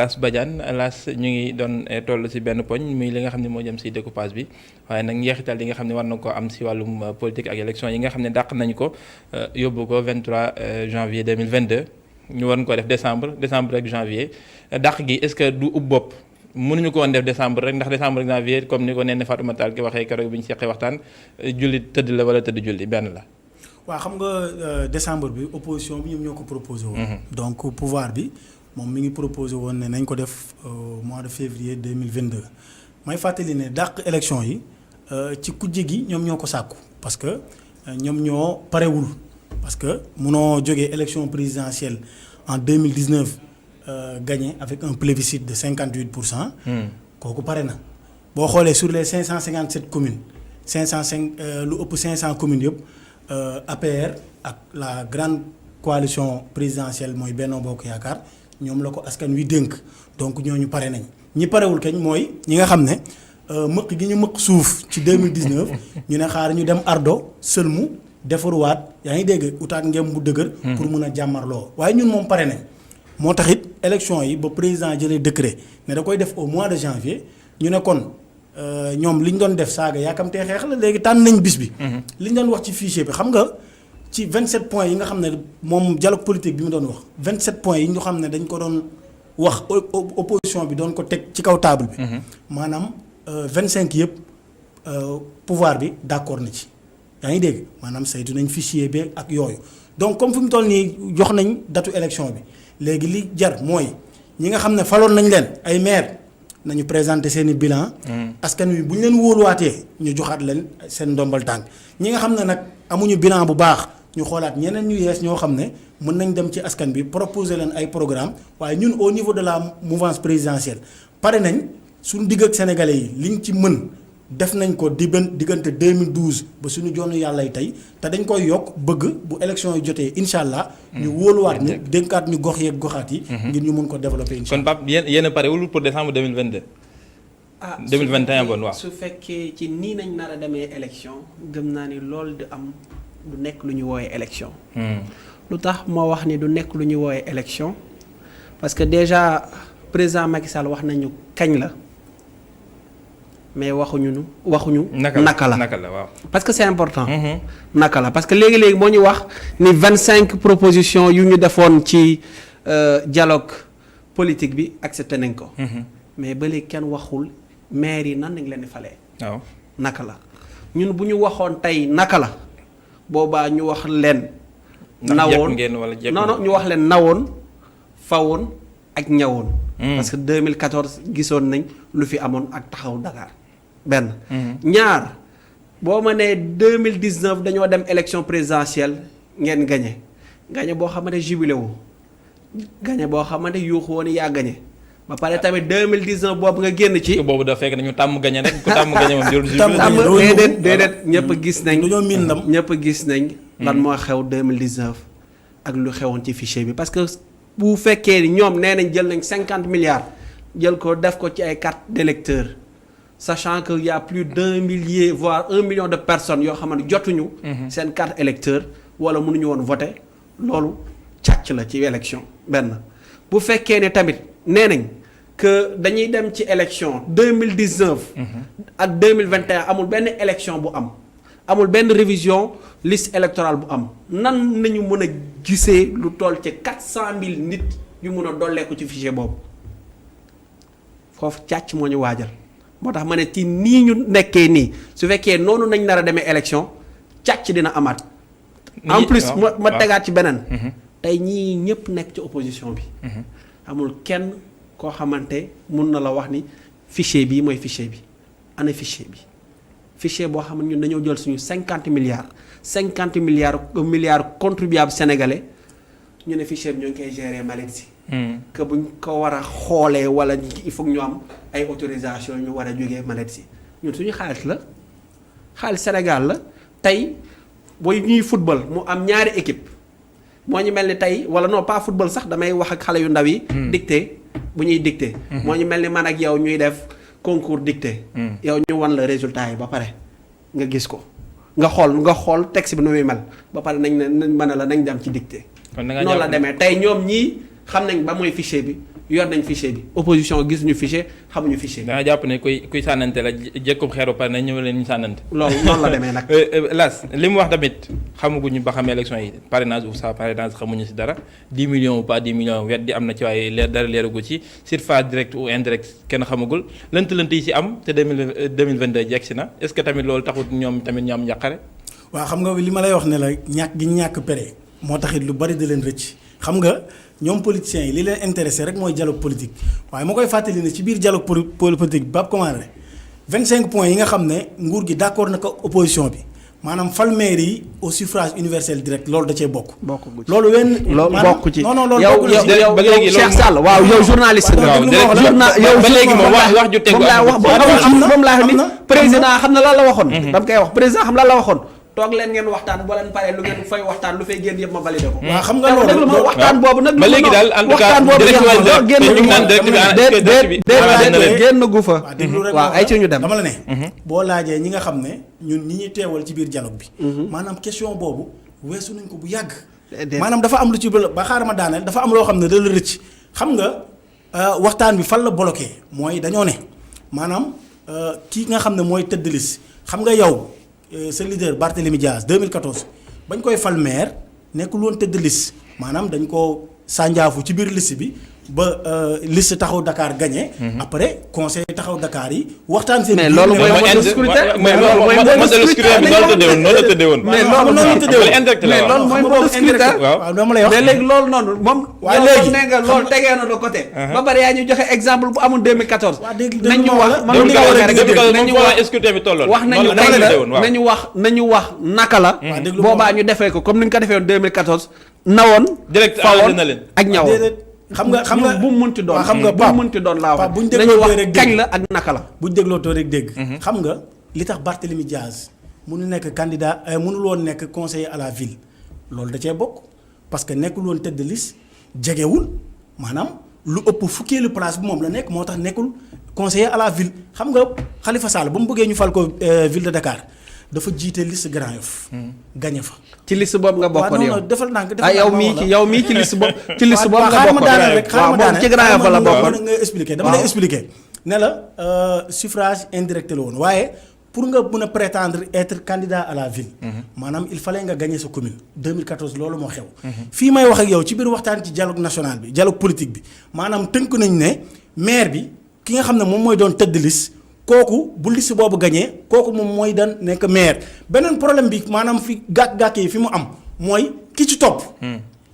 Lass Badiane Lass ñu ngi doon toll ci benn poñ muy li nga xam ne moo jëm ci découpage bi waaye nag njeexital yi nga xam ne war na ko am ci wàllum politique ak élection yi nga xam ne dàq nañu ko yóbbu ko 23 janvier 2022 ñu war ko def décembre rek janvier dàq gi est-ce que du ub bopp mënuñu ko woon def décembre rek ndax décembre rek janvier comme ni ko nee na Fatoumata Tall ki waxee keroog bi ñu seqee waxtaan julli tëdd la wala tëdd julli benn la. waaw xam nga décembre bi opposition bi ñoom ñoo ko proposé woon. Donc pouvoir bi. moom mi ngi proposé woon ne nañ ko def mois de février 2022 may fàttali ne dàq élection yi ci kujje gi ñoom ñoo ko sàkku parce que ñoom ñoo parewul parce que munoo jógee élection présidentielle en 2019 gagné avec un plébiscite de 58%. Kooku pare na boo xoolee sur les 557 communes 505 lu ëpp 500 communes yëpp APR ak la grande coalition présidentielle mooy Benno Bokk Yaakaar. ñoom la ko askan wi dénk donc ñooñu pare nañ ñi parewul kañ mooy ñi nga xam ne mëq gi ñu mëq suuf ci 2019 ñu ne xaar ñu dem ardo sëlmu defaruwaat yaa ngi dégg utaat ngeen bu dëgër. pour mun a jàmmarloo waaye ñun moom pare nañ. moo tax it élection yi ba président jëlee décret ne da koy def au mois de janvier ñu ne kon ñoom li ñu doon def saaga yaakamtee xeex la léegi tànn nañ bis bi. li ñu doon wax ci fichier bi xam nga. ci 27 points yi nga xam ne moom dialogue politique bi mu doon wax 27 points yi ñu xam ne dañ ko doon wax opposition bi doon ko teg ci kaw table bi. maanaam 25 yëpp pouvoir bi d'accord na ci. yaa ngi dégg maanaam saytu nañ fichier bi ak yooyu donc comme fi mu toll nii jox nañ datu élection bi léegi li jar mooy ñi nga xam ne faloon nañ leen ay maire nañu présenter seen i bilan. askan wi bu ñu leen wóoluwaatee ñu joxaat leen seen ndombal tànk ñi nga xam ne nag amuñu bilan bu baax. ñu xoolaat ñeneen ñu yees ñoo xam ne mën nañ dem ci askan bi proposer leen ay programme waaye ñun au niveau de la mouvance présidentielle pare nañ suñu digg ak sénégalais yi liñ ci mën def nañ ko diggante 2012 ba suñu jonn yàlla tey te dañ koy yokk bëgg bu élection yi jotee incha allah. ñu wóoluwaat ñu dénkaat ñu gox yeeg goxaat yi. ngir ñu mën ko développer incha allah. kon Pape yéen a parewul pour décembre 2022. 2021 bon waaw. su fekkee ci nii nañ nar a demee élection gëm naa ni loolu di am. du nekk lu ñu woowee élection. lu tax moo wax ni du nekk lu ñu woowee élection parce que déjà président Macky Sall wax nañu kañ la mais waxuñu. naka la waaw. parce que c'est important. naka la parce que léegi moo ñu wax ni 25 propositions yu ñu defoon ci dialogue politique bi accepté nañ ko. mais ba léegi kenn waxul maire yi nan nañ leen di falee. waaw naka la ñun bu ñu waxoon tey naka la. boobaa ñu wax leen. nawoon non ñu wax leen nawoon fawoon ak ñawoon. parce que 2014 gisoon nañ lu fi amoon ak taxaw Dakar benn. ñaar boo ma nee 2019 dañoo dem élection présidentielle ngeen gagné boo xamante jubilé wu gagné boo xamante yuuxu woon yaa gagné. ba pare tamit 2019 boobu nga génn ci. boobu dafa fekk nañu tàmm gañe rek ku tàmm gañe moom jël déedéet ñëpp gis nañ. dañoo miin ndam ñëpp gis nañ. lan moo xew 2019 ak lu xewoon ci fichier bi parce que bu fekkee ni ñoom nee nañ jël nañ 50 milliards jël ko def ko ci ay cartes d'électeurs sachant que y a plus d'1 millier voire 1 million de personnes yoo xamante jotuñu. seen carte électeur wala mënuñu woon voter loolu càcc la ci élection benn bu fekkee ne tamit nee nañ. que dañuy dem ci élection 2019. ak 2021 amul benn élection bu am amul benn révision liste électorale bu am nan nañu mën a gisee lu toll ci 400 000 nit yu mun a dolleeku ci fichier boobu foofu càcc moo ñu waajal moo tax ma ne ci nii ñu nekkee nii su fekkee noonu nañ nar a demee élection càcc dina amaat. en plus ma tegaat ci beneen. tey ñii ñëpp nekk ci opposition bi. amul kenn. koo xamante mun na la wax ni fichier bii mooy fichier bi ana fichier boo xam ne ñun dañoo jël suñu 50 milliards contribuables sénégalais ñu ne fichier bi ñoo ngi koy gérer Malaisie. que buñ ko war a xoolee wala il faut ñu am ay autorisation ñu war a jógee Malaisie ñun suñu xaalis Sénégal la tey booy ñuy football mu am ñaari équipe moo ñu mel ni tey wala non pas football sax damay wax ak xale yu ndaw yi. dicté bu ñuy dicté. moo ñu mel ni man ak yow ñuy def concours dicté. yow ñu wan la résultat yi ba pare nga gis ko nga xool texte bi nu muy mel ba pare nañ mën a la nañ dem ci dicté. noonu la demee tey ñoom ñii xam nañ ba mooy fichier bi yor nañ fichier bi opposition gisuñu fichier xamuñu fichier. da nga jàpp ne kuy sànnante la jëkkub xeeru pare na ñëw leen ñu sànnante. loolu noonu la demee nag. Las li mu wax tamit xamaguñu ba xam élection yi parrainage ou sans parrainage xamuñu si dara 10 millions ou pas 10 millions wet di am na ci waaye dara leeragu ci surface direct ou indirect kenn xamagul lënt yi si am te 2022 jekk si na est-ce que tamit loolu taxut ñoom tamit ñu am njàqare. waaw xam nga li ma lay wax ne la ñàkk gi ñàkk pere moo taxit lu bari di leen rëcc xam nga ñoom politiciens yi li leen intéressé rek mooy dialogue politique waaye ma koy fàttali ne ci biir dialogue politique bi Pape Konaté 25 points yi nga xam ne nguur gi d'accord na ko opposition bi maanaam fal maire yi au suffrage universel direct loolu da cee bokk. loolu loolu bokk ci. non loolu yow bokkul ci. ba léegi Cheikh Sall waaw yow journaliste nga. ba léegi moom wax ju tegu moom laa wax ni président xam na lan la waxoon. dama koy wax président xam lan la waxoon. toog leen ngeen waxtaan boo leen paree lu ngeen fay waxtaan lu fay génn yëpp ma validé ko. waaw xam nga loolu ma waxtaan boobu nag. ba léegi daal en tout cas génn gu fa. waaw ay ci ñu dem dama la ne. boo laajee ñi nga xam ne ñun ñi ñuy teewal ci biir dialogue bi. maanaam question boobu weesu nañ ko bu yàgg. maanaam dafa am lu ci ba xaaral ma daaneel dafa am loo xam ne da la rëcc xam nga waxtaan bi fan la bloqué mooy dañoo ne maanaam kii nga xam ne mooy tëdd liste xam nga yow sa leader Barthélémy Dias 2014 bañ koy fal maire nekkul woon tëdd liste maanaam dañ ko sànjaafu ci biir liste bi ba liste taxaw Dakar gagné. après conseil taxaw Dakar yi waxtaan seen. mais loolu mooy mode de scrutin mais loolu mooy mode de scrutin bi noonu la tëddee woon. mais loolu mooy mode de scrutin. waaw dama lay wax mais léegi loolu noonu moom. waaye léegi nee nga loolu tegee na de côté. ba pare yaa ñu joxe exemple bu amul 2014. waaw dégg nañu wax nañu wax scrutin bi tolloon. wax nañu kañ la nañu wax naka la. boobaa ñu defee ko comme ni ñu ko defee woon 2014. nawoon direct fawoon na leen ak ñawoon. xam nga bu mu mënti doon xam nga bu mu mënti doon laa wax nañu wax kañ la ak naka la. buñ dégloo rek dégg. xam nga li tax Barthélémy Dias mënu nekk candidat mënul woon nekk conseiller à la ville loolu da cee bokk parce que nekkul woon tête de liste jegewul maanaam lu ëpp fukkeelu place bi moom la nekk moo tax nekkul conseiller à la ville xam nga Khalifa Sall ba mu bëggee ñu fal ko ville de Dakar dafa jiite liste Grand Yoff. gagné fa. ci liste boobu nga bokkoon yow. waaw non defal naa ko yow mii ci liste boobu. ci liste boobu nga bokkoon xaaral ma daaneel ci Grand Yoff la bokkoon. nga expliqué dama lay expliqué ne la suffrage indirect la woon waaye pour nga mën a prétendre être candidat à la ville. maanaam il fallait nga gagné sa commune 2014 loolu moo xew. fii may wax ak yow ci biir waxtaan ci dialogue national bi dialogue politique bi maanaam tënk nañ ne maire bi ki nga xam ne moom mooy doon tête de liste. kooku bu liste boobu gagné kooku moom mooy daan nekk maire beneen problème bi maanaam fi gàkk-gàkk yi fi mu am mooy ki ci topp.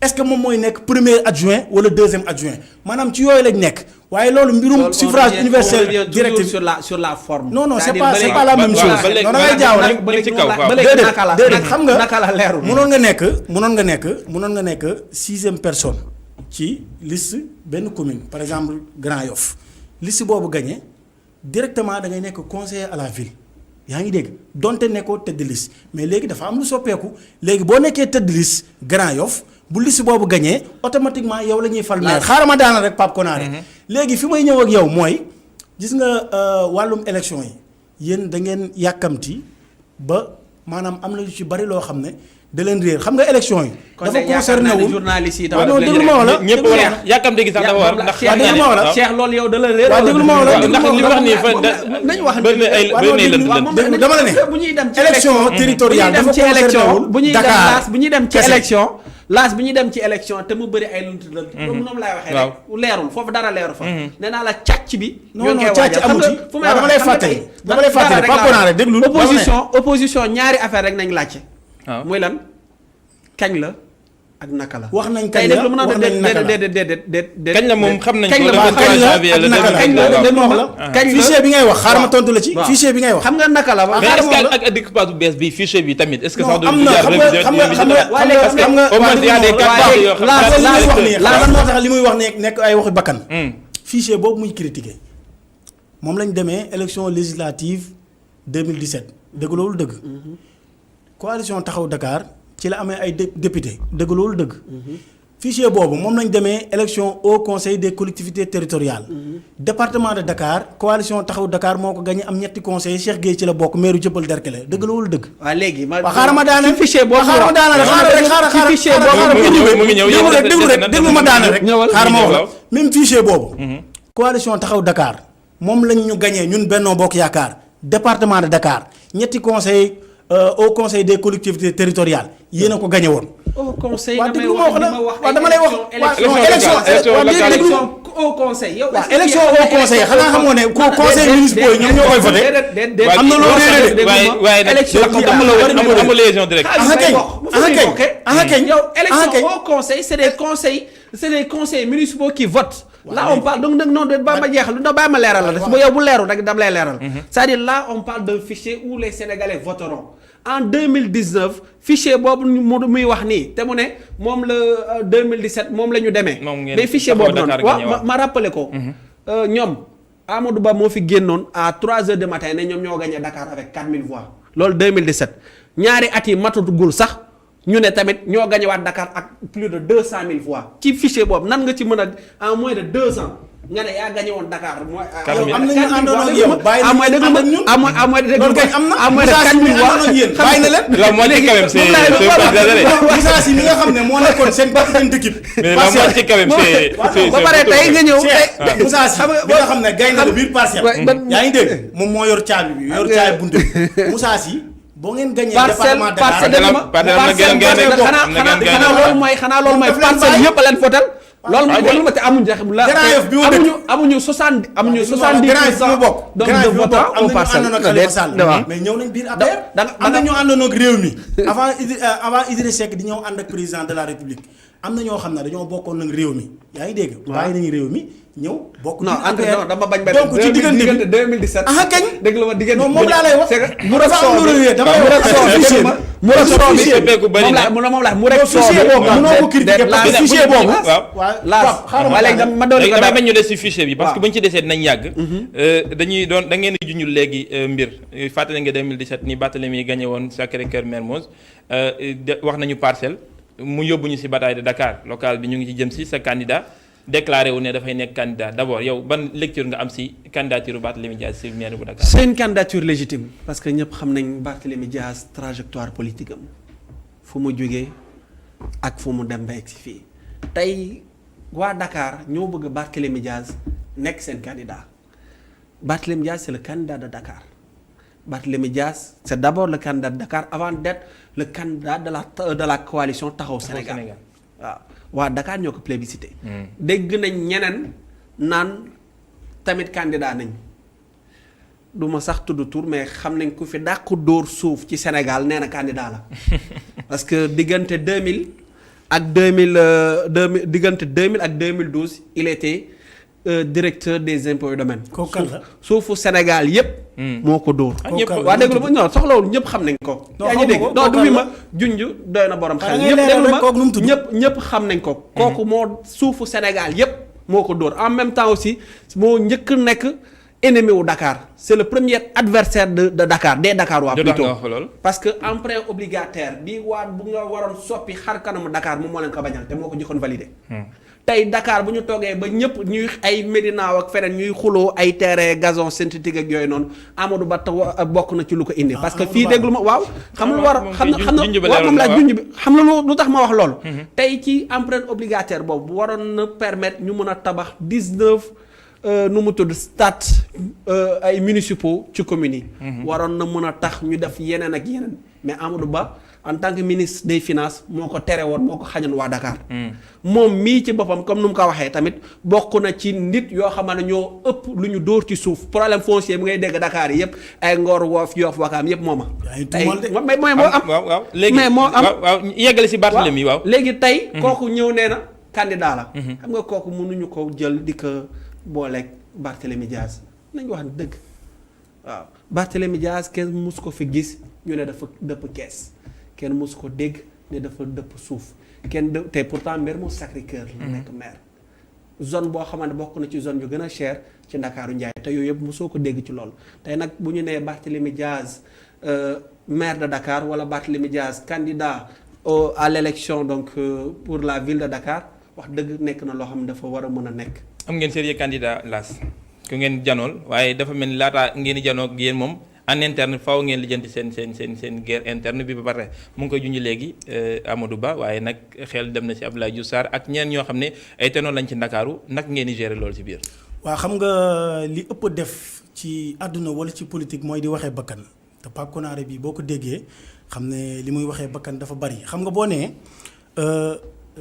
est-ce que moom mooy nekk premier adjoint wala deuxième adjoint maanaam ci yooyu lañ nekk waaye loolu mbirum suffrage universel direct sur la forme. non c'est pas la même chose. non da ngay jaaw rek déedéet xam nga naka la leerul. mënoon nga nekk sixième personne ci liste benn commune par exemple Grand Yoff liste boobu gagné. directement da ngay nekk conseiller à la ville yaa ngi dégg donte nekkoo tête de liste mais léegi dafa am lu soppeeku léegi boo nekkee tête de liste Grand Yoff bu liste boobu gagné automatiquement yow la ñuy fal maire xaaral ma daana rek Pape Konaté léegi fi may ñëw ak yow mooy gis nga wàllum élection yi yéen da ngeen yàkkamti ba maanaam am na lu ci bari loo xam ne da leen réer xam nga élection yi. dafa concerné wul journaliste yi non déglu ma wala ñëpp war a yàkkamte gi sax dafa war ndax déglu ma wala Cheikh loolu yow da la réer. waaw déglu ma wala ndax li wax nii fa nañu wax bëri na ay lënd dama la ne bu ñuy dem ci élection territoriale dafa concerné wul bu ñuy dem Dakar laas bu ñuy dem ci élection laas bu ñuy dem ci élection te mu bëri ay lënt loolu moom laay waxee rek leerul foofu dara leeru fa nee naa la càcc bi non càcc amu ci fu may dama lay fàttali Pape Konaté déglu opposition ñaari affaire rek nañ laajte muy lan kañ la ak naka la. wax nañ kañ la wax nañ naka la déedéet kañ la moom xam nañ ko kañ la fichier bi ngay wax xaaral ma tontu la ci fichier bi ngay wax. xam nga naka la mais est-ce que ak découpage bu bees bi fichier bi tamit est-ce que sax du am na xam nga au moins y a des cartes yoo xam ne lan moo tax li muy wax nekk ay waxi bakkan fichier boobu muy critiquer moom lañ demee élection législative 2017 dëgg loolu dëgg coalition taxaw Dakar ci la amee ay député dëgg loolu dëgg fichier boobu moom lañ demee élection au conseil des collectivités territoriales. département de Dakar coalition taxaw Dakar moo ko gagné am ñetti conseillers Cheikh Gueye ci la bokk maire Jëppal Derklé dëgg la wala dëgg. waaw léegi waaw xaaral ma daane ci fichier boobu xaaral ma daane rek xaaral mu ngi ñëw déglu ma daane rek xaaral ma wax la même fichier boobu. coalition taxaw Dakar moom lañ ñu gagné ñun Benno Bokk Yaakaar département de Dakar ñetti conseillers au conseil des collectivités territoriales yéen a ko gagné woon. au conseil waaw déglu ma wax la waaw dama lay wax. élection au conseil yow. waaw élection au conseil xanaa xamoo ne conseil municipal yi ñoom ñoo koy voté. am na loo réeré de. waaye nag amul liaison directe. yow élection au conseil c'est des conseils municipaux qui votent. là on parle donc nag noonu ba ma jeexal non bàyyi ma leeral la ba yow bu leerul rek dam lay leeral. c'est-à-dire là on parle d'un fichier où les Sénégalais voteront. en 2019 fichier boobu muy wax nii te mu ne moom la 2017 moom la ñu demee. mais fichier boobu noonu waaw ma rappelé ko. ñoom Amadou Ba moo fi génnoon à 3h du matin ne ñoom ñoo gagné Dakar avec 4000 voix. loolu 2017 ñaari at yi matutugul sax ñu ne tamit ñoo gagné waat Dakar ak plus de 200000 voix ci fichier boobu nan nga ci mën a en moins de 2 ans. nga ne yaa gagné woon Dakar mooy. am na ñu àndoon ak yow bàyyi nañu ànd ak ñun loolu kay am na bàyyi na leen. la moitié quand même c'est Moussa Sy mi nga xam ne moo nekkoon seen capitaine d'équipe. mais la moitié quand même c'est ba pare tey nga ñëw Moussa Sy bi nga xam ne gaynde la biir parcelle. yaa ngi dégg moom moo yor caabi bi yor caabi buntu bi Moussa Sy boo ngeen gagné département xanaa loolu mooy parcelle yëpp a leen fotal loolu mooy déglu ma te amuñu amuñu 70 amuñu 70% donc de votant au parcelle mais ñëw nañ biir APR am na ñoo àndoon ak réew mi avant Idrissa Seck di ñëw ànd ak président de la République am na ñoo xam ne dañoo bokkoon nag réew mi yaa ngi dégg bàyyi nañu réew mi ñëw bokk non dama bañ donc ci diggante 2017 ah kañ dégg la ma diggante non moom laa lay wax mu rek soo bi dama lay wax mu rek soo bi moom la mu rek soo bi mënoo ko critiquer parce que fichier boobu waaw léegi ma doon damay bañ ñu des ci fichier bi parce que bu ñu ci desee dinañ yàgg dañuy doon da ngeen di junjul léegi mbir fàttali nga 2017 ni Barthélémy gagné woon Sacré-Cœur Mermoz wax nañu parcelle mu yóbbu ñu ci bataille de Dakar local bi ñu ngi ci jëm ci sa candidat déclaré wu ne dafay nekk candidat d'abord yow ban lecture nga am ci candidature Barthélémy Dias ci maire bu Dakar. c'est une candidature légitime parce que ñëpp xam nañ Barthélémy Dias trajectoire politique am fu mu jógee ak fu mu dem ba egg ci fii tey waa Dakar ñoo bëgg Barthélémy Dias nekk seen candidat Barthélémy Dias c'est le candidat de Dakar Barthélémy Dias c'est d'abord le candidat de Dakar avant d'être le candidat de la coalition Taxawu Sénégal waaw. waa Dakar ñoo ko plébiscité. dégg nañ ñeneen naan tamit candidat nañ du ma sax tudd tur mais xam nañ ku fi dàq dóor suuf ci Sénégal nee na candidat la parce que diggante 2000 ak 2012 il était directeur des impôts et domaines. kooku kan la suufu Sénégal yépp moo ko dóor. waa déglu ma non soxlawul ñëpp xam nañ ko. yaa ngi dégg non du ma junj doy na borom xel. ñëpp déglu ma ñëpp xam nañ ko. kooku moo suufu Sénégal yépp moo ko dóor en même temps aussi moo njëkk nekk ennemi wu Dakar c'est le premier adversaire de Dakar des Dakar waa plutôt parce que emprunt obligataire bi waa bu nga waroon soppi xar kanamu Dakar moom moo leen ko bañal te moo ko jëkkoon validé. tey Dakar bu ñu toogee ba ñëpp ñuy ay Médina ak feneen ñuy xuloo ay terrain gazon synthétique ak yooyu noonu Amadou Ba bokk na ci lu ko indi. parce que fii déglu ma waaw. xam nga war xam na waaw moom laa junj bi xam na lu tax ma wax loolu. tey ci emprunt obligataire boobu waroon na permettre ñu mën a tabax 19 nu mu tudd stade ay municipaux ci communes yi. waroon na mën a tax ñu def yeneen ak yeneen mais Amadou Ba. en tant que ministre des finances moo ko tere woon moo ko xañoon waa Dakar. moom mii ci boppam comme nu mu ko waxee tamit bokk na ci nit yoo xam ne ñoo ëpp lu ñu dóor ci suuf problème foncier bi ngay dégg Dakar yi yëpp ay Ngor Woof Yoff Wakaam yëpp moo ma. tey mais mooy moo am. waaw léegi mais moo am waaw yeggale si Barthélémy waaw. léegi tey. kooku ñëw nee na candidat la. xam nga kooku mënuñu ko jël di ko booleeg Barthélémy Dias nañu wax dëgg waaw Barthélémy Dias kenn mus ko fi gis ñu ne dafa dëpp kees. kenn mosu ko dégg ne dafa dëpp suuf te pourtant Mermoz Sacré-Cœur la nekk maire zone boo xamante bokk na ci zone yu gën a cher ci Ndakaaru Njaay te yooyu yëpp mosoo ko dégg ci loolu tey nag bu ñu nee Barthélémy Dias maire de Dakar wala Barthélémy Dias candidat à l'élection donc pour la ville de Dakar wax dëgg nekk na loo xam ne dafa war a mën a nekk. am ngeen sérieux candidat Lass ku ngeen janool waaye dafa mel ni laataa ngeen di janoo ak yéen moom en interne faaw ngeen lijjanti seen guerre interne bi ba pare mu ngi koy junj léegi Amadou Ba waaye nag xel dem na ci Abdoulaye Diouf Sarr ak ñeen ñoo xam ne ay ténor lañ ci Ndakaaru nag ngeen di gérer loolu ci biir. waaw xam nga li ëpp def ci àdduna wala ci politique mooy di waxee bakkan te Pape Konaté bi boo ko déggee xam ne li muy waxee bakkan dafa bari xam nga boo nee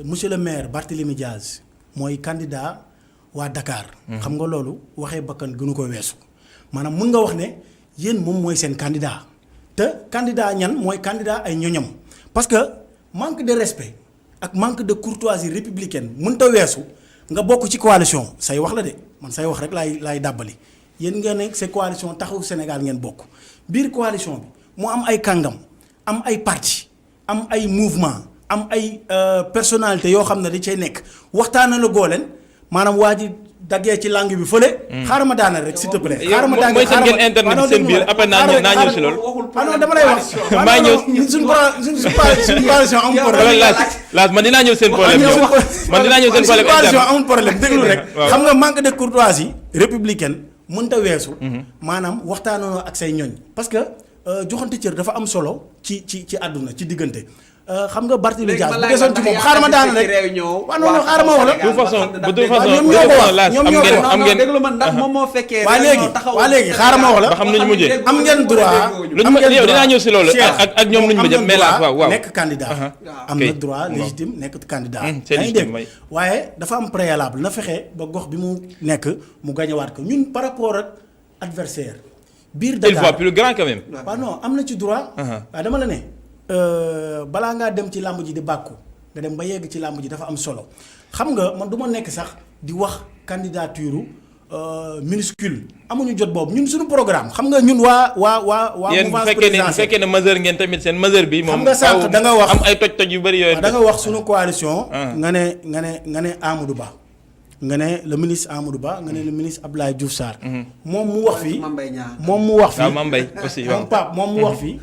monsieur le maire Barthélémy Diaz mooy candidat waa Dakar. xam nga loolu waxee bakkan gënu ko weesu maanaam mun nga wax ne yéen moom mooy seen candidat te candidat ñan mooy candidat ay ñoñam parce que manque de respect ak manque de courtoisie républicaine mënta weesu nga bokk ci coalition say wax la de man say wax rek laay dàbbali yéen nga ne c'est coalition taxawu Sénégal ngeen bokk biir coalition bi mu am ay kàngam am ay parti am ay mouvement am ay personnalité yoo xam ne da cay nekk waxtaana la goo leen maanaam waa ji daggee ci langue bi fële. xaaral ma daanal rek s'il te plaît. xaaral ma daanal mooy seen ngeen internet bi seen biir après naa ñëw si loolu. non dama lay wax. maa ñëw suñu coalition amul problème. Lass man dinaa ñëw seen problème man dinaa ñëw seen problème coalition amul problème déglu rek. xam nga manque de courtoisie républicaine mënta weesu. maanaam waxtaanoo ak say ñoñ. parce que joxante cër dafa am solo ci àdduna ci diggante. xam nga Barthélémy Dias bu desoon ci moom xaaral ma daanal rek waaw non xaaral ma wax la. de toute façon ñoom ñoo ko wax ñoom ñoo ko wax am ngeen déglu ma ndax moom moo fekkee. waa léegi xaaral ma wax la. ba xam nuñu mujjee am ngeen droit. yow dinaa ñëw si loolu ak ñoom nuñu mujjee mais Lass waaw nekk candidat. am na droit légitime nekk candidat. c'est légitime may waaye dafa am préalable na fexe ba gox bi mu nekk mu gañewaat ko ñun par rapport ak adversaire biir Dakar il faut plus grand quand même. waaw non am na ci droit. waaw dama la ne. balaa ngaa dem ci làmb ji di bàkku nga dem ba yegg ci làmb ji dafa am solo xam nga man du ma nekk sax di wax candidature minuscule amuñu jot boobu ñun suñu programme xam nga ñun waa mouvance présidentielle bu fekkee ne majeur ngeen tamit seen majeur bi moom xam nga sànq da nga wax am ay toj-toj yu bëri yooyu da nga wax suñu coalition nga ne Amadou Ba nga ne le ministre Amadou Ba nga ne le ministre Abdoulaye Diouf Sarr moom mu wax fii moom mu wax fii Mame Mbaye aussi moom Pape moom mu wax fii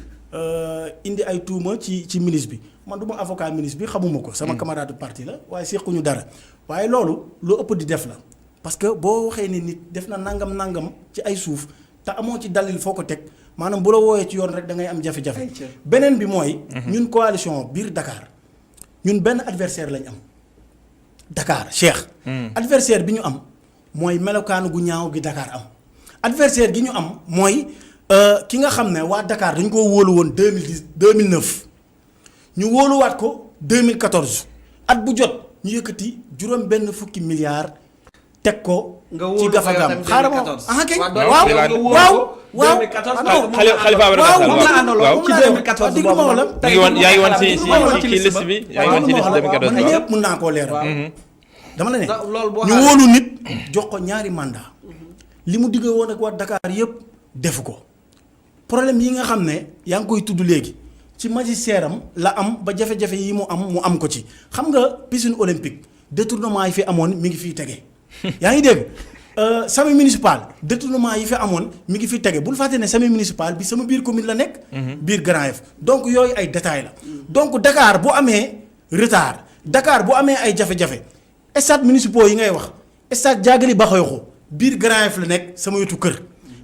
indi ay tuuma ci ministre bi man du ma avocat ministre bi xamuma ko sama camarade de parti la waaye sequñu dara waaye loolu lu ëpp di def la parce que boo waxee ni nit def na nangam ci ay suuf te amoo ci dalil foo ko teg maanaam bu la wooyee ci yoon rek da ngay am jafe-jafe beneen bi mooy ñun coalition biir Dakar ñun benn adversaire lañ am Dakar Cheikh adversaire bi ñu am mooy melokaanu gu ñaaw gi Dakar am adversaire gi ñu am mooy ki nga xam ne waa Dakar dañu ko wóolu woon 2009 ñu wóoluwaat ko 2014 at bu jot ñu yëkkati juróom benn fukki milliards teg ko ci gafagam xaaral ma kay waaw Khalifa waaw ci 2014 boobu la yaa ngi woon ci liste bi yaa ngi woon ci liste 2014 man yëpp mën naa koo leeral dama la ne ñu wóolu nit jox ko ñaari mandat li mu diggee woon ak waa Dakar yëpp defu ko problème yi nga xam ne yaa ngi koy tudd léegi ci magistère am la am ba jafe-jafe yi mu am ko ci xam nga piscine olympique détournement yi fi amoon mi ngi fiy tege yaa ngi dégg sami municipal détournement yi fi amoon mi ngi fiy tege bul fàtte ne sami municipal bi sama biir commune la nekk biir Grand Yoff donc yooyu ay détails la donc Dakar bu amee retard Dakar bu amee ay jafe-jafe stade municipaux yi ngay wax stade Diagali Bakhoyokho biir Grand Yoff la nekk sama wetu kër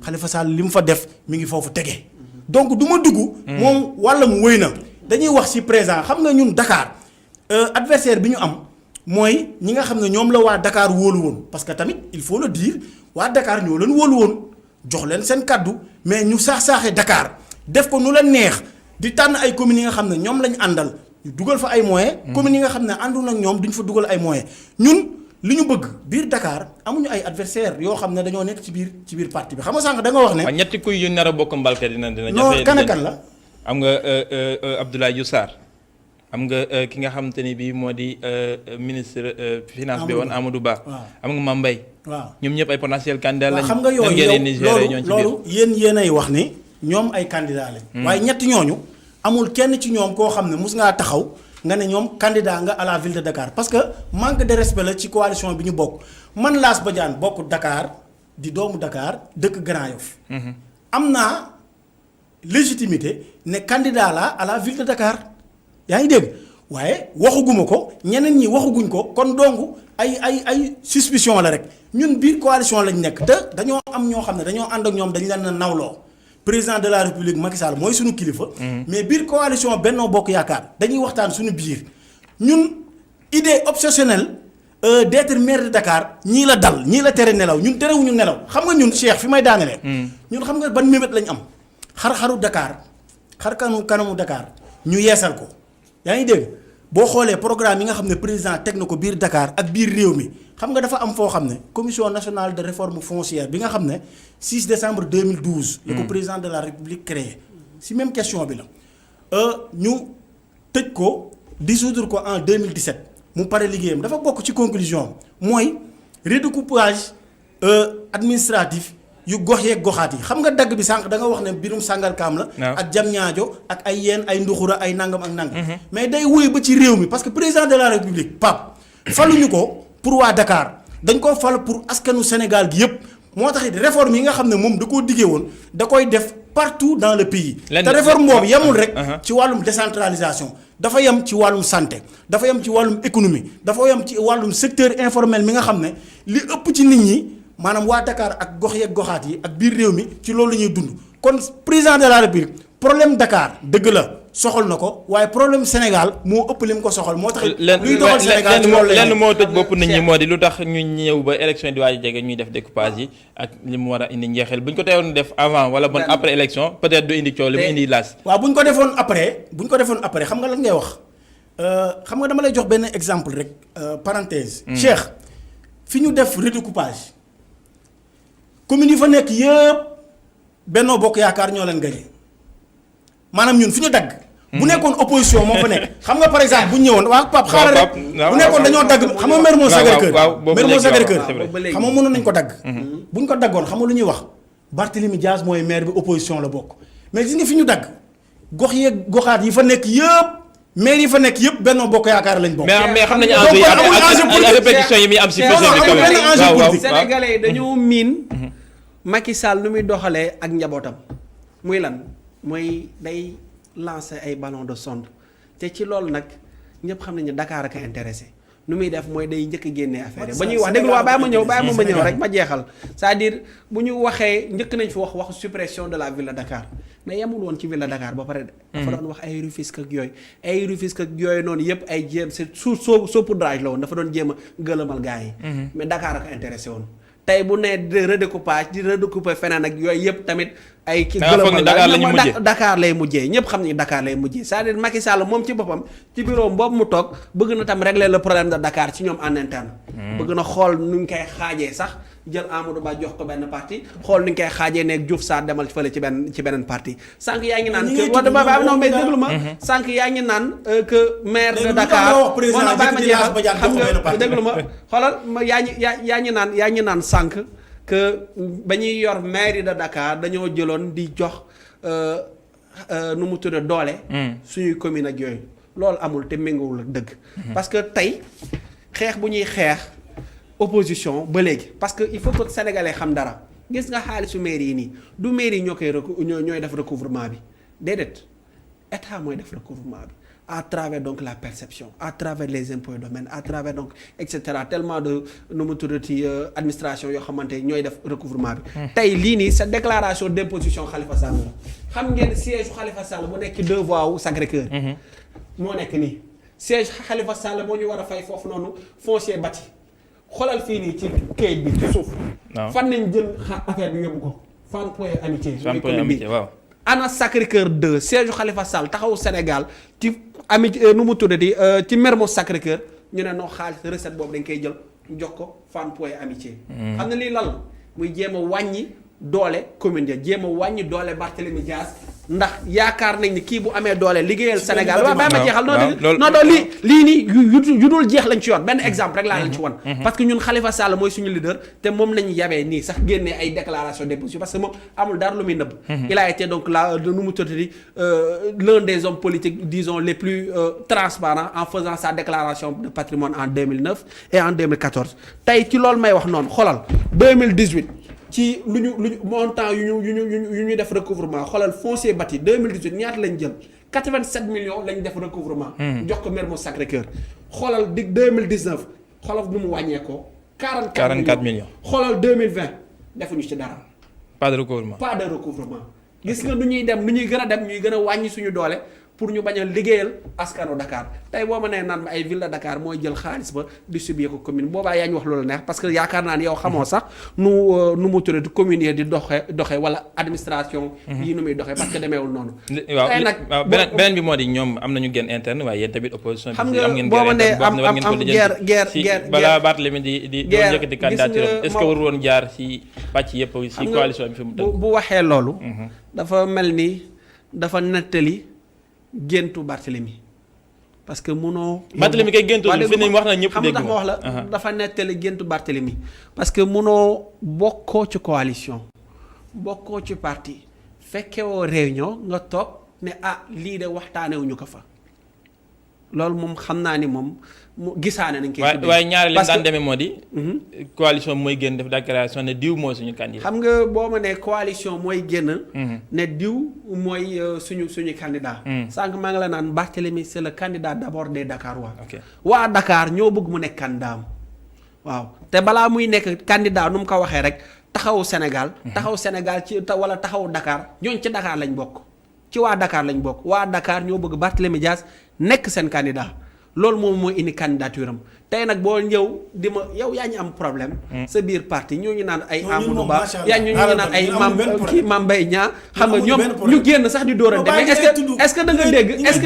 Khalifa Sall li mu fa def mi ngi foofu tege donc du ma dugg. moom walla mu wëy na dañuy wax ci présent xam nga ñun Dakar adversaire bi ñu am mooy ñi nga xam ne ñoom la waa Dakar wóolu woon parce que tamit il faut le dire waa Dakar ñoo leen wóolu woon jox leen seen kaddu mais ñu saax-saaxee Dakar def ko nu la neex di tànn ay communes yi nga xam ne ñoom lañ àndal ñu dugal fa ay moyens. communes yi nga xam ne àndul ak ñoom duñ fa dugal ay moyens ñun. li ñu bëgg biir Dakar amuñu ay adversaire yoo xam ne dañoo nekk ci biir parti bi xam nga sànq da nga wax ne. waaw ñetti kuy yu nar a bokk mbalka dina jafe. non kan la. am nga Abdoulaye Diouf Sarr am nga ki nga xamante ni bii moo di ministre finance bi woon Amadou Ba. am nga Mame Mbaye. waaw ñoom ñëpp ay potentiel candidat lañ. xam nga yooyu loolu yéenay wax ni ñoom ay candidat lañ. waaye ñetti ñooñu amul kenn ci ñoom koo xam ne mus ngaa taxaw. nga ne ñoom candidat nga à la ville de Dakar parce que manque de respect la ci coalition bi ñu bokk man Lass Badiane bokk Dakar di doomu Dakar dëkk Grand Yoff am naa légitimité ne candidat la à la ville de Dakar yaa ngi dégg waaye waxuguma ko ñeneen ñi waxuguñ ko kon donc ay suspicion la rek ñun biir coalition lañ nekk te dañoo am ñoo xam ne dañoo ànd ak ñoom dañ leen a nawloo président de la république Macky Sall mooy suñu kilifa. mais biir coalition Benno Bokk Yaakaar dañuy waxtaan suñu biir ñun idée obsessionnelle d'être maire de Dakar ñii la dal ñii la tere nelaw ñun terewuñu nelaw xam nga ñun Cheikh fi may daanelee. ñun xam nga ban mébét lañ am xar-xaru Dakar kanamu Dakar ñu yeesal ko yaa ngi dégg. boo xoolee programme yi nga xam ne président teg na ko biir Dakar ak biir réew mi xam nga dafa am foo xam ne commission nationale de réforme foncière bi nga xam ne 6 décembre 2012. la ko président de la république créé. si même question bi la ñu tëj ko dissoudre ko en 2017 mu pare liggéeyam dafa bokk ci conclusion mooy redécoupage administratif yu gox yeeg goxaat yi xam nga dagg bi sànq da nga wax ne birum Sangalkam la. ak Diamniadio ak ay yeen ay Nduxura ay nangam ak nangam. mais day wóy ba ci réew mi parce que président de la république Pape faluñu ko pour waa Dakar dañ koo fal pour askanu Sénégal gi yëpp moo tax it réforme yi nga xam ne moom da koo diggee woon da koy def partout dans le pays. te réforme boobu yemul rek. ci wàllum décentralisation. dafa yem ci wàllum santé dafa yem ci wàllum économie dafa yem ci wàllum secteur informel mi nga xam ne li ëpp ci nit ñi. maanaam waa Dakar ak gox yeeg goxaat yi ak biir réew mi ci loolu la ñuy dund kon président de la république problème Dakar dëgg la soxal na ko waaye problème Sénégal moo ëpp li mu ko soxal moo tax. luy doxal Sénégal ci loolu la lenn moo tëj bopp nit ñi moo di lu tax ñu ñëw ba élection di waaj a jege ñuy def découpage yi ak li mu war a indi njeexeel bu ñu ko teewoon def avant wala bon après élection peut-être du indi coow li mu indi laas. waaw bu ñu ko defoon après xam nga lan ngay wax xam nga dama lay jox benn exemple rek parenthèse. Cheikh fi ñu def redécoupage. commune yi fa nekk yëpp Benno Bokk Yaakaar ñoo leen gagné maanaam ñun fi ñu dagg. bu nekkoon opposition moo fa nekk. xam nga par exemple bu ñu ñëwoon waa Pape xaaral rek bu nekkoon dañoo dagg xam nga Mermoz Sacré-Cœur. Mermoz Sacré-Cœur xam nga mënoon nañu ko dagg. bu ñu ko daggoon xam nga lu ñuy wax Barthélémy Dias mooy maire bi opposition la bokk mais gis nga fi ñu dagg gox yeeg goxaat yi fa nekk yëpp. maire yi fa nekk yëpp Benno Bokk Yaakaar lañ bokk. mais xam nañu enjeu yi ak répétition yi muy am si Sénégalais yi dañoo miin Macky Sall nu muy doxalee ak njabootam muy lan mooy day lancer ay ballon de sonde te ci loolu nag ñëpp xam nañu Dakar ak intéressé nu muy def mooy day njëkk a génnee affaire yi ba ñuy wax déglu waa bàyyi ma ñëw rek ma jeexal c'est-à-dire bu ñu waxee njëkk nañ fi waxu suppression de la ville de Dakar mais yemul woon ci ville de Dakar ba pare de dafa doon wax ay Rufisque ak yooyu noonu yëpp ay jéem c'est saupoudrage la woon dafa doon jéem a gëlëmal gars yi mais Dakar ak intéressé woon tey bu nee redécoupage di redécouper feneen ak yooyu yëpp tamit ay ki gëlëmal Dakar lay mujjee ñëpp xam ni Dakar lay mujjee c'est-à-dire Macky Sall moom ci boppam ci bureau boobu mu toog bëgg na tam régler le problème de Dakar ci ñoom en interne bëgg na xool nu ñu koy xaajee sax jël Amadou Ba jox ko benn parti xool nu ñu koy xaajee nekk Diouf Sarr demal fële ci beneen parti sànq yaa ngi naan que wala ba non mais déglu ma sànq yaa ngi naan que maire de Dakar wala bàyyi ma jeexal xam nga déglu ma xoolal ma yaa ngi naan sànq que ba ñuy yor mairie de Dakar dañoo jëloon di jox nu mu tudd doole suñuy commune ak yooyu loolu amul te méngoowul ak dëgg parce que tey xeex bu ñuy xeex opposition ba léegi parce que il faut que sénégalais xam dara gis nga xaalisu mairie yi nii du mairie yi ñooy def recouvrement bi déedéet état mooy def recouvrement bi à travers donc la perception à travers les impôts et domaines à travers donc et cetera tellement de nu mu tuddati administration yoo xamante ñooy def recouvrement bi. tey lii nii sa déclaration d'imposition Khalifa Sall la xam ngeen siège Khalifa Sall bu nekk ci 2 voies wu Sacré-Cœur. moo nekk nii siège Khalifa Sall moo ñu war a fay foofu noonu foncier bâti xoolal fii nii ci kayit bi ci suuf. waaw fan nañ jël affaire bi yóbbu ko Fann Point Amitié. Fann Point Amitié waaw. ana Sacré-Cœur 2 siège Khalifa Sall taxawu Sénégal ci amitié nu mu tuddati ci Mermoz Sacré-Cœur ñu ne noo xaalis recette boobu dañ koy jël jox ko Fann Point Amitié. xam na lii lan la muy jéem a wàññi doole commune ja jéem a wàññi doole Barthélémy Dias ndax yaakaar nañ ni kii bu amee doole liggéeyal Sénégal waaw bàyyi ma jeexal non lii nii yu dul jeex lañ ci yoon benn exemple rek laa lañ ci won parce que ñun Khalifa Sall mooy suñu leader te moom lañu yabee nii sax génnee ay déclaration d'imposition parce que moom amul dara lu muy nëbb il a été donc là nu mu tuddati l'un des hommes politiques disons les plus transparents en faisant sa déclaration de patrimoine en 2009 et en 2014 tey ci loolu may wax noonu xoolal 2018 ci lu ñu montant yu ñu def recouvrement xoolal foncier bâti 2018 ñaata lañ jël 87 millions lañ def recouvrement. jox ko Mermoz Sacré-Cœur. xoolal di 2019 xoolal nu mu wàññeekoo. 44 millions xoolal 2020 defuñu ci dara. pas de recouvrement. gis nga nu ñuy dem nu ñuy gën a dem ñuy gën a wàññi suñu doole pour ñu bañ a liggéeyal askanu Dakar tey boo ma nee naan ma ay ville de Dakar mooy jël xaalis ba distribuer ko commune boobaa yaa ñu wax loolu neex parce que yaakaar naa ne yow xamoo sax nu mu tuddee commune yi di doxe wala administration. yi nu muy doxee parce que demeewul noonu. tey nag beneen bi moo di ñoom am nañu gain interne waaye yéen tamit opposition bi. xam nga am ngeen boo ma nee am guerre balaa Barthélémy di doon yëkkati candidature est-ce que warul woon jaar ci pàcc yëpp ci coalition bi fi mu tënk. bu waxee loolu. dafa mel ni dafa nettali géntu Barthélémy parce que munoo. Barthélémy kay géntu fi ne wax na ñëpp dégg xam nga wax la dafa nettali géntu Barthélémy parce que munoo bokkoo ci coalition bokkoo ci parti fekkewoo réunion nga toog ne lii de waxtaanewuñu ko fa loolu moom xam naa ni moom mu gisaane nañ koy tuddee waaye ñaari leen daan demee moo di coalition mooy génn def déclaration ne diw mooy suñu candidat. xam nga boo ma ne coalition mooy génn ne diw mooy suñu candidat sànq maa ngi la naan Barthélémy c'est le candidat d'abord des Dakarois. waa Dakar ñoo bëgg mu nekk candidat am waaw te balaa muy nekk candidat nu mu ko waxee rek taxawu Sénégal taxaw Sénégal ci wala taxawu Dakar ñooñ ci Dakar lañ bokk ci waa Dakar lañ bokk waa Dakar ñoo bëgg Barthélémy Dias nekk seen candidat loolu moom mooy indi candidature am tey nag boo ñëw di ma yow yaa ñu am problème. sa biir parti ñooñu naan ay Amadou Ba yaa ñu naan ay Mame Mbaye Niang xam nga ñoom ñu génn sax di dóorante mais est-ce que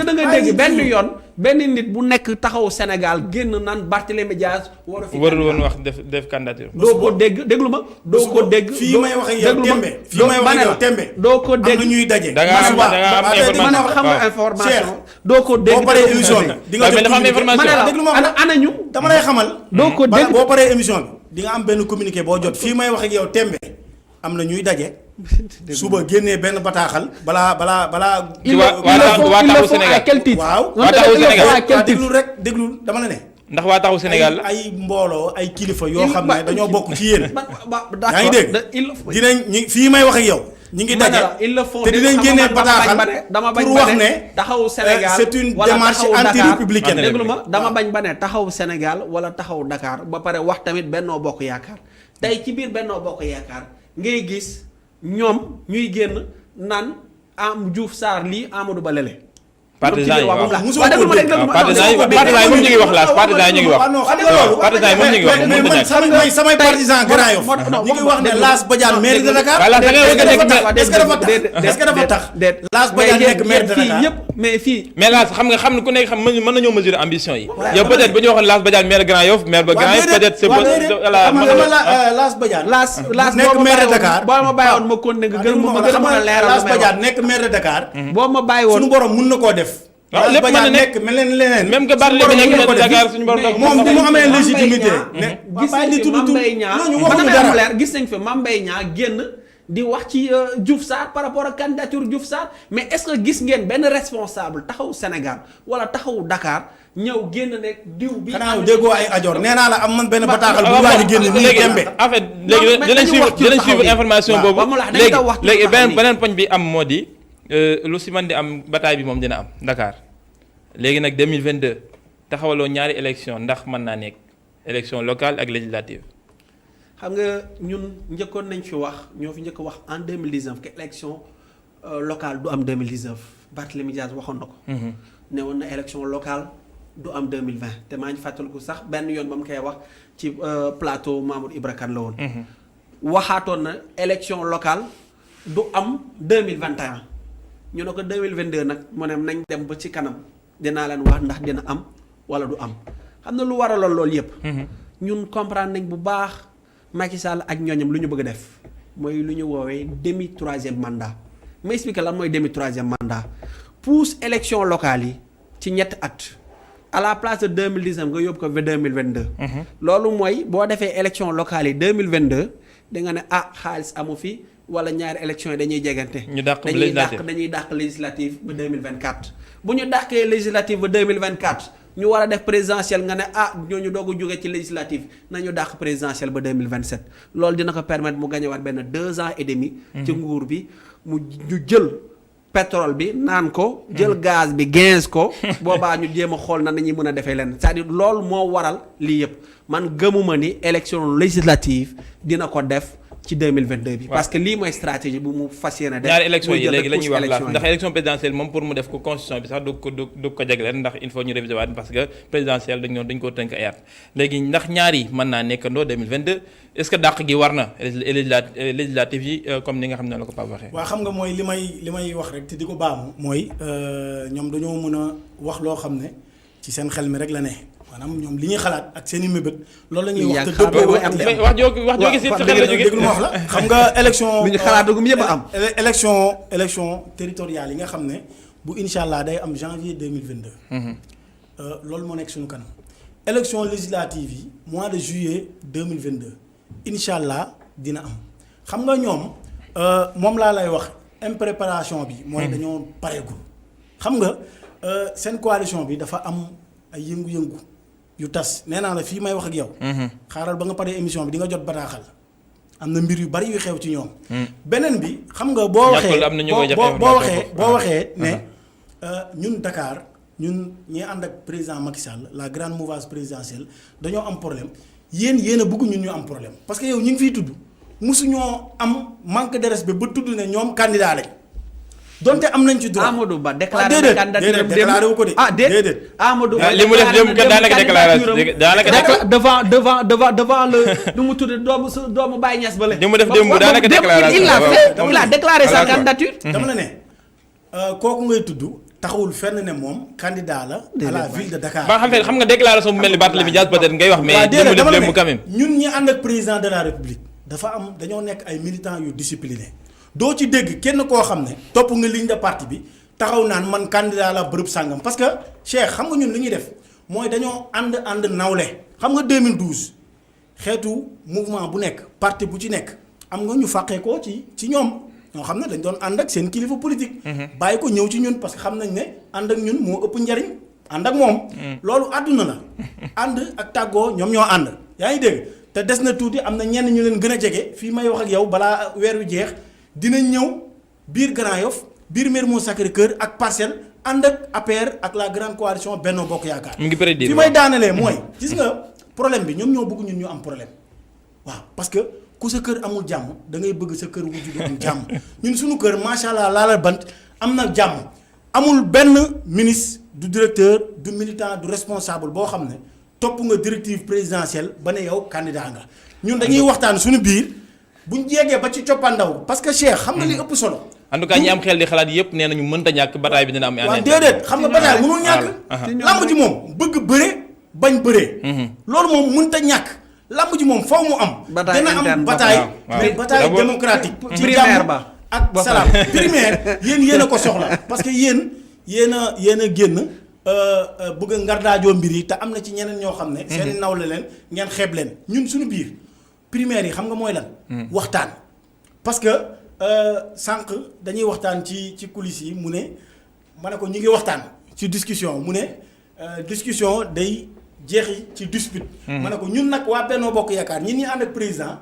da nga dégg benn yoon benn nit bu nekk taxaw Sénégal génn naan Barthélémy Dias warul woon wax def candidature. doo ko dégg déglu ma doo ko dégg fii may wax ak yow tembe fii may wax ak yow tembe doo ko dégg am na ñuy daje. da nga am xam nga information doo ko dégg boo paree émission bi di nga jot information déglu ma ana ñu dama lay xamal. doo ko dégg boo paree émission bi di nga am benn communiqué boo jot fii may wax ak yow tembe am na ñuy daje. suba génnee benn bataaxal balaa. il le faut à quel titre. waaw waa taxawu Sénégal déglu rek déglu dama la ne. ndax waa taxawu Sénégal la ay mbooloo ay kilifa yoo xam ne dañoo bokk ci yéen. yaa ngi dégg dinañ fii may wax ak yow. ñi ngi daje te dinañ génnee bataaxal pour wax ne taxawu Sénégal c'est une démarche anti-républicaine. déglu ma dama bañ ba ne taxawu Sénégal wala taxawu Dakar ba pare wax tamit Benno Bokk Yaakaar tey ci biir Benno Bokk Yaakaar ngay gis ñoom ñuy génn naan Diouf Sarr lii Amadou Ba lele. partisan yi waaw partisan yi moom ñu ngi wax laas partisan yi ñu ngi wax. partisan yi moom ñu ngi wax moom mooy samay partisan Grand Yoff ñu ngi wax ne Lass Badiane maire de Dakar. est-ce que dafa tax Lass Badiane nekk maire de Dakar mais Lass xam nga ku nekk xam mën nañoo mesurer ambition yi. yow peut-être bu ñu waxoon Lass Badiane maire Grand Yoff maire ba Grand Yoff peut-être c'est Lass Badiane Lass nekk maire de Dakar boo ma bàyyi woon ma kon ne nga gën ma gën a mën a leeral Lass Badiane nekk maire de Dakar boo ma bàyyi woon suñu borom mun na koo def. waaw lépp mën na nekk mel leen leneen. même que Barthélémy nekk na Dakar suñu borom moom bi mu amee légitimité. gis nañ fi Mame Mbaye Niang gis nañ fi Mame Mbaye Niang génn di wax ci Diouf Sarr par rapport ak candidature Diouf Sarr mais est-ce que gis ngeen benn responsable taxawu Sénégal wala taxawu Dakar ñëw génn nekk diw bi. xanaa déggoo ay ajoor nee naa la am man benn bataaxal bu waa ji génn nii tembe. en fait léegi dinañ suivre information boobu léegi beneen poñ bi am moo di lu si man di am bataille bi moom dina am Dakar léegi nag 2022 taxawaloo ñaari élection ndax mën naa nekk élection locale ak législative. xam nga ñun njëkkoon nañ fi wax ñoo fi njëkk wax en 2019 que élection locale du am 2019 Barthélémy Dias waxoon na ko. ne woon na élection locale du am 2020 te maa ngi fàttaliku sax benn yoon ba mu koy wax ci plateau Mamour Ibra Kane la woon. waxaatoon na élection locale du am 2021. ñu ne ko 2022 nag mu ne nañ dem ba ci kanam dinaa leen wax ndax dina am wala du am xam na lu waraloon loolu yëpp. ñun comprendre nañ bu baax Macky Sall ak ñooñam lu ñu bëgg a def mooy lu ñu woowee demi troisième mandat ma expliquer lan mooy demi troisième mandat pousse élection locale yi ci ñetti at à la place de 2019 nga yóbbu ko ba 2022. loolu mooy boo defee élection locale yi 2022 da nga ne xaalis amu fi. wala ñaari élection yi dañuy jegante. dañuy dàq législative ba 2024. bu ñu dàqee législative ba 2024 ñu war a def présidentielle nga ne ñooñu doog a jóge ci législative nañu dàq présidentielle ba 2027. loolu dina ko permettre mu gagné waat benn 2 ans et demi. ci nguur bi ñu jël pétrole bi naan ko jël gaz bi 15 ko boobaa ñu jéem a xool nan nañuy mën a defee leen c'est-à-dire loolu moo waral lii yëpp man gëmuma ni élection législative dina ko def ci 2022 bi. parce que lii mooy stratégie bu mu fas yéene def. ñaari élection yi léegi la ñuy wax la ndax élection présidentielle moom pour mu def ko constitution bi sax du ko jagleel ndax il faut ñu réviser waat parce que présidentielle dañ koo tënk ay at léegi ndax ñaar yi mën naa nekkandoo 2022 est-ce que dàq gi war na législative yi comme ni nga xam ne la ko Pape waxee. waaw xam nga mooy li may wax rek te di ko baamu mooy ñoom dañoo mën a wax loo xam ne ci seen xel mi rek la ne. maanaam ñoom li ñuy xalaat ak seen i mébét loolu la ñuy wax te dëppoo ak li am wax joo gis it sa xel la jógee déglu ma wax la xam nga élection li ñu xalaatagum yëpp am élection territoriale yi nga xam ne bu incha allah day am janvier 2022 loolu moo nekk suñu kanam élection législative yi mois de juillet 2022 incha allah dina am xam nga ñoom moom laa lay wax impréparation bi mooy dañoo pareegul xam nga seen coalition bi dafa am ay yëngu-yëngu yu tas nee naa la fii may wax ak yow. xaaral ba nga paree émission bi di nga jot bataaxal am na mbir yu bari yu xew ci ñoom. beneen bi xam nga boo waxee ne ñun Dakar ñun ñi ànd ak président Macky Sall la grande mouvance présidentielle dañoo am problème yéen a bëgg ñun ñu am problème parce que yow ñu ngi fiy tudd mosuñoo am manque de respect ba tudd ne ñoom candidat lañ. donte am nañ ci droit Amadou Ba déclaré na candidature déclaré wu ko de. déedéet Amadou Ba li mu def démb kat daanaka déclaration devant le nu mu tudd doomu Baye Niass ba la. li mu def démb daanaka déclaration il a déclaré sa candidature. dama la ne kooku ngay tudd taxawul fenn ne moom candidat la. à la ville de Dakar. ba xam nga déclaration bu mel ni Barthélémy Dias peut-être ngay wax mais li mu def démb quand même. ñun ñi ànd ak président de la République dafa am dañoo nekk ay militants yu disciplinés. doo ci dégg kenn koo xam ne topp nga ligne de parti bi taxaw naan man candidat la bërëb sàngam parce que Cheikh xam nga ñun li ñuy def mooy dañoo ànd nawle xam nga 2012 xeetu mouvement bu nekk parti bu ci nekk am nga ñu fàqee ko ci ñoom ñoo xam ne dañ doon ànd ak seen kilifa politique. bàyyi ko ñëw ci ñun parce que xam nañ ne ànd ak ñun moo ëpp njariñ ànd ak moom. loolu àdduna la ànd ak tàggoo ñoom ñoo ànd yaa ngi dégg te des na tuuti am na ñenn ñu leen gën a jege fii may wax ak yow balaa weer wi jeex. dinañ ñëw biir Grand Yoff biir Mermoz Sacré-Cœur ak Parcelles ànd ak APR ak la grande coalition Benno Bokk Yaakaar. mu ngi prédire fi may daanelee mooy. gis nga problème bi ñoom ñoo bëgg ñun ñu am problème waaw parce que ku sa kër amul jàmm da ngay bëgg sa kër wujju du am jàmm ñun suñu kër macha allah laala bant am na jàmm amul benn ministre du directeur du militant du responsable boo xam ne topp nga directive présidentielle ba ne yow candidat nga ñun dañuy waxtaan suñu biir. buñ jéegee ba ci coppandaw parce que Cheikh xam nga li ëpp solo. en tout cas ñi am xel di xalaat yëpp nee nañu mënta ñàkk bataay bi dina am. waaw déedéet xam nga bataay mënul ñàkk. lamb ji moom bëgg bëre bañ bëree. loolu moom mënta ñàkk lamb ji moom faw mu am. dina am bataay mais bataay démocratique. ci jàmm ak salaam primaire yéen a ko soxla parce que yéen a génn bëgg a ngardaajoo mbir yi te am na ci ñeneen ñoo xam ne. seen nawle leen ngeen xeeb leen ñun suñu biir. primaire yi xam nga mooy lan. waxtaan parce que sànq dañuy waxtaan ci coulisses yi mu ne ma ne ko ñu ngi waxtaan ci discussion mu ne discussion day jeexi ci dispute. ma ne ko ñun nag waa Benno Bokk Yaakaar ñun ñi ànd ak président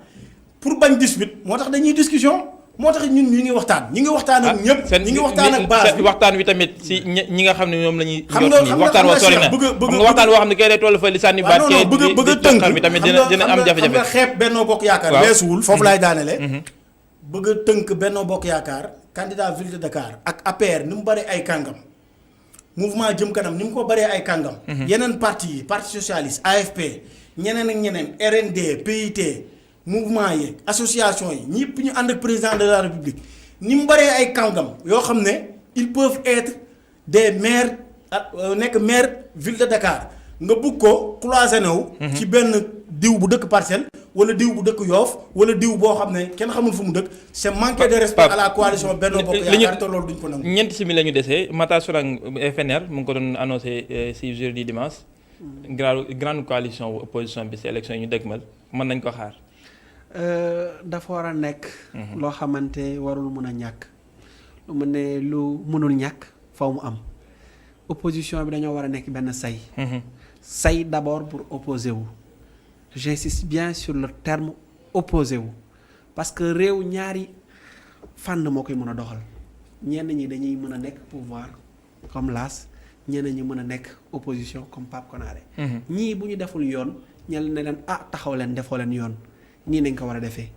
pour bañ dispute moo tax dañuy discussion moo tax ñun ñu ngi waxtaan ñu ngi waxtaan ak ñëpp. ñu ngi waxtaan ak base bi waxtaan wi tamit si ñi nga xam ne ñoom la ñuy. xam nga waxtaan wa sori na xam nga waxtaan woo xam ne kay day toll fa li sànni baat. kay bëgg a tënk bi tamit dina am jafe-jafe. xam nga xeeb Benno Bokk Yaakaar. weesuwul foofu laay daanelee. bëgg a tënk Benno Bokk Yaakaar candidat ville de Dakar ak APR ni mu bëree ay kàngam mouvement jëm kanam ni mu ko bëree ay kàngam. yeneen parti yi parti socialiste AFP ñeneen ak ñeneen RND PIT. mouvement yi association yi ñëpp ñu ànd ak président de la république ni mu bëree ay kàngam yoo xam ne ils peuvent être des maires nekk maire ville de Dakar nga bugg ko cloisonné wu ci benn diw bu dëkk Parcelles wala diw bu dëkk Yoff wala diw boo xam ne kenn xamul fu mu dëkk c'est manquer de respect à la coalition Benno Bokk Yaakaar te loolu duñ ko nangu. ñeenti simili la ñu desee Matar Sourang FNR mu ngi ko doon annoncé si jeudi dimanche grande coalition opposition bi si élection yi ñu dëgmal mën nañ ko xaar. dafa war a nekk. loo xamante warul mën a ñàkk. lu mu ne lu mënul ñàkk faw mu am. opposition bi dañoo war a nekk benn say. say d'abord pour opposer wu. j'insiste bien sur le terme opposer wu parce que réew ñaari fànn moo koy mën a doxal ñenn ñi dañuy mën a nekk pouvoir comme Lass ñenn ñi mën a nekk opposition comme Pape Konaré. ñii bu ñu deful yoon ñel ne leen taxaw leen defoo leen yoon nii nañ ko war a defee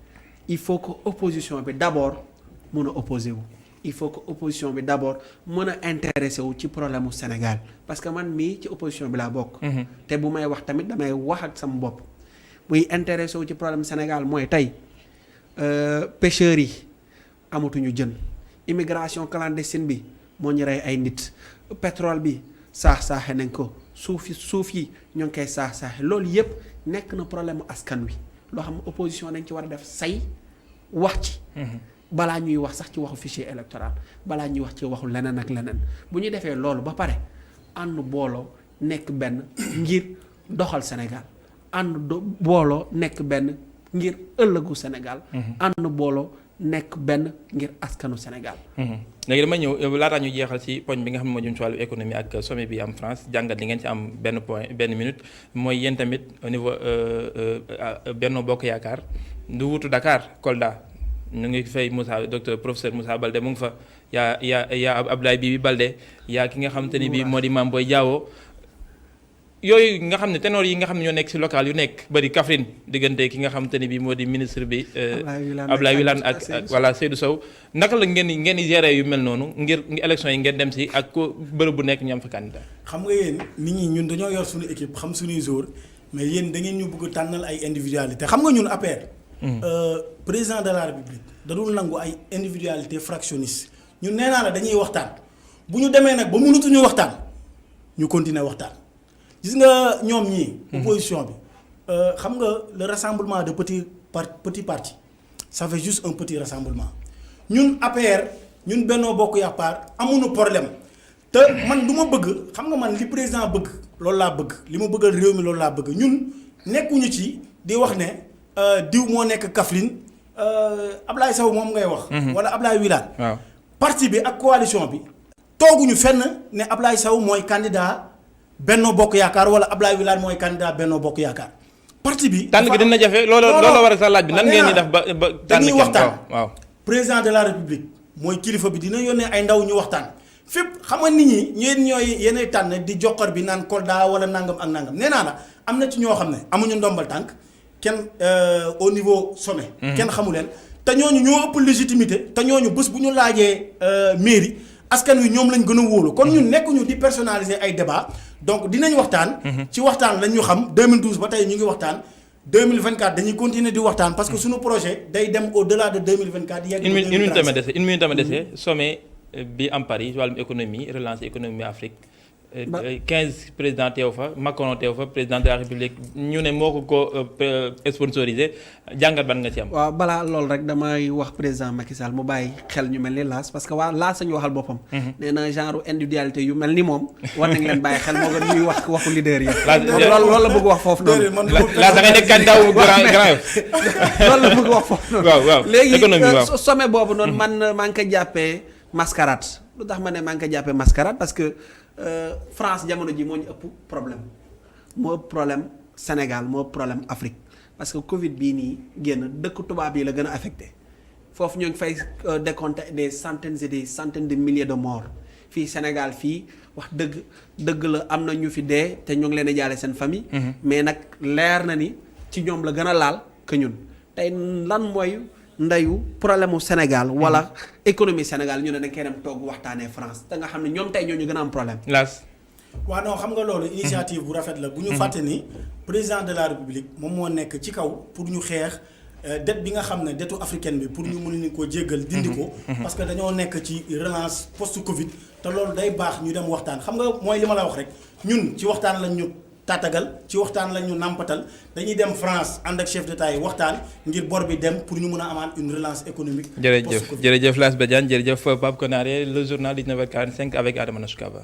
il faut que opposition bi d'abord mën a opposé wu. il faut que opposition bi d'abord mën a intéressé wu ci problème mu Sénégal parce que man mii ci opposition bi laa bokk. te bu may wax tamit damay wax ak sama bopp. buy intéressé wu ci problème Sénégal mooy tey pêcheurs yi amatuñu jën immigration clandestine bi moo ñu rey ay nit pétrole bi saaxe nañ ko suuf yi ñoo ngi koy saaxe loolu yépp nekk na problème mu askan wi loo xam ne opposition dañ ci war a def say wax ci. balaa ñuy wax sax ci waxu fichier électoral balaa ñuy wax ci waxu leneen ak leneen bu ñu defee loolu ba pare ànd booloo nekk benn ngir doxal Sénégal ànd booloo nekk benn ngir ëllëgu Sénégal. ànd booloo nekk benn ngir askanu Sénégal. léegi dama ñëw laataa ñu jeexal ci poñ bi nga xam ne moo jëm ci wàllu économie ak sommet bi am France jàngat li ngeen ci am benn minute mooy yéen tamit au niveau Benno Bokk Yaakaar du wutu Dakar Kolda. ñu ngi fay docteur professeur Moussa Baldé mu ngi fa yaa Abdoulaye Bibi Baldé yaa ki nga xamante ni bii moo di Mame Boye Diao yooyu nga xam ne ténor yi nga xam ne ñoo nekk ci local yu nekk bari Kaffrine diggante ki nga xamante ni bii moo di ministre bi Abdoulaye Wilane ak voilà Seydou Sow naka la ngeen di gérer yu mel noonu ngir élection yi ngeen dem ci ak ko bërëb bu nekk ñu am fa candidat. xam nga yéen nit ñi ñun dañoo yor suñu équipe xam suñuy joueurs mais yéen da ngeen ñu bëgg tànnal ay individualité xam nga ñun APR. président de la République da dul nangu ay individualité fractionniste ñun nee naa la dañuy waxtaan bu ñu demee nag ba mënatuñu waxtaan ñu continuer waxtaan gis nga ñoom ñii. opposition bi xam nga le rassemblement de petits partis ça fait juste un petit rassemblement ñun APR ñun Benno Bokk Yaakaar amuñu problème te man du ma bëgg xam nga man li président bëgg loolu laa bëgg li ma bëggal réew mi loolu laa bëgg ñun nekkuñu ci di wax ne. diw moo nekk Kaffrine Ablaye Sow moom ngay wax. wala Ablaye Wilane. waaw parti bi ak coalition bi. tooguñu fenn ne Ablaye Sow mooy candidat Benno Bokk Yaakaar wala Ablaye Wilane mooy candidat Benno Bokk Yaakaar. parti bi tànn gi dina jafe loolu war a sa laaj bi nan ngeen di def ba tànn dañuy waxtaan waaw. président de la République mooy kilifa bi dina yónnee ay ndaw ñu waxtaan fépp xam nga nit ñi ñeen ñooy yéenay tànn di joxor bi naan Kolda wala nangam ak nangam nee naa la am na ci ñoo xam ne amuñu ndombal tànk. kenn au niveau sommet. kenn xamu leen te ñooñu ñoo ëpp légitimité te ñooñu bés bu ñu laajee mairie askan wi ñoom lañ gën a wóolu. kon ñun nekkuñu di personnaliser ay débat donc dinañ waxtaan. ci waxtaan lañ ñu xam 2012 ba tey ñu ngi waxtaan 2024 dañuy continuer di waxtaan parce que suñu projet day dem au-delà de 2024. yegg une minute dama dese sommet bi am Paris wàllum économie relancer économie Afrique. 15 président teew fa Macron teew fa président de la République ñu ne moo ko sponsorisé jàngat ban nga ci am. waaw balaa loolu rek damay wax président Macky Sall mu bàyyi xel ñu mel ni Lass parce que waa Lass sañu waxal boppam. nee na genre individualité yu mel ni moom war nañ leen bàyyi xel moo gën ñuy wax waxu leader yi. loolu la bëgg wax foofu noonu. Lass da ngay nekk candidat wu grand loolu la bëgg wax foofu noonu. waaw léegi sommet boobu noonu man maa ngi ko jàppee mascarade lu tax ma ne maa ngi ko jàppee mascarade parce que. France jamono ji moo ñu ëpp problème moo ëpp problème Sénégal moo ëpp problème Afrique parce que Covid bii nii génn dëkk tubaab yi la gën a affecté foofu ñoo ngi fay décompter des centaines et des centaines de milliers de morts fii Sénégal fii wax dëgg la am na ñu fi dee te ñoo ngi leen a jaale seen famille. mais nag leer na ni ci ñoom la gën a laal que ñun tey lan mooy. ndeyu problème mu Sénégal wala économie Sénégal ñu ne dañ koy dem toog waxtaanee France te nga xam ne ñoom tey ñoo ñu gën a am problème. Lass. waaw non xam nga loolu initiative bu rafet la bu ñu fàtte ni président de la République moom moo nekk ci kaw pour ñu xeex dette bi nga xam ne dettu africaine bi pour ñu mën ko jéggal dindi ko. parce que dañoo nekk ci relance post Covid te loolu day baax ñu dem waxtaan xam nga mooy li ma la wax rek ñun ci waxtaan lañ ñu. tàttagal ci waxtaan lañ ñu nàmpatal dañuy dem France ànd ak chef d'État yi waxtaan ngir bor bi dem pour ñu mën a amaat une relance économique. jërëjëf Lass Badiane jërëjëf Pape Konaré le journal 19h45 avec Adama Nashkaba.